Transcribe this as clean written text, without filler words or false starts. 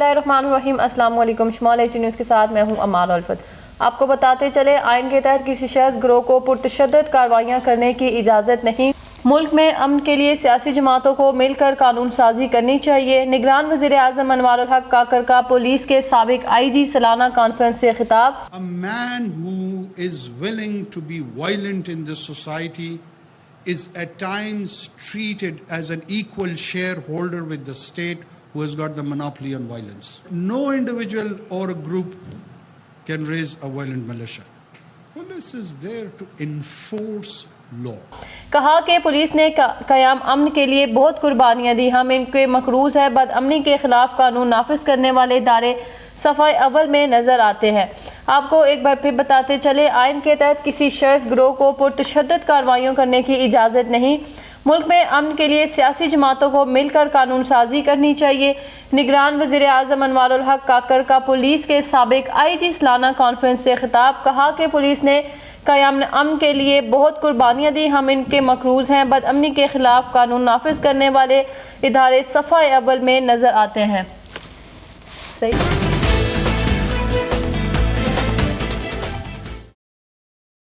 बिस्मिल्लाहिर्रहमानिर्रहीम। अस्सलाम वालेकुम। शुमाल न्यूज़ के साथ मैं हूं अमाल उल्फत। आपको बताते चले, आइन के तहत किसी शख्स गिरोह को पुरतशद्दुद कार्रवाइयाँ करने की इजाज़त नहीं। मुल्क में अमन के लिए सियासी जमातों को मिलकर कानून साजी करनी चाहिए। निगरान वज़ीर आज़म अनवारुल हक काकर का पुलिस के साबिक IG सालाना कॉन्फ्रेंस से खिताब। A man who is willing to be violent in this society is at times treated as an equal shareholder with the state who has got the monopoly on violence. No individual or a group can raise a violent militia. Police is there to enforce law. कहा कि police ने क़याम अमन के लिए बहुत कुर्बानियाँ दी। हम इनके मकरूज है। बदअमनी के खिलाफ कानून नाफिज करने वाले इदारे सफ़ाए अव्वल में नजर आते हैं। आपको एक बार फिर बताते चले, आइन के तहत किसी शख्स गिरोह को पुरतशद्दुद कार्रवाइयों करने की इजाज़त नहीं। मुल्क में अमन के लिए सियासी जमातों को मिलकर कानून साजी करनी चाहिए। निगरान वज़ीर आज़म अनवारुल हक काकर का पुलिस के साबिक IG सालाना कॉन्फ्रेंस से खिताब। कहा कि पुलिस ने क़याम अमन के लिए बहुत कुर्बानियाँ दी। हम इनके मकरूज हैं। बदअमनी के खिलाफ कानून नाफिज करने वाले इदारे सफ़ाए अव्वल में नजर आते हैं। सही।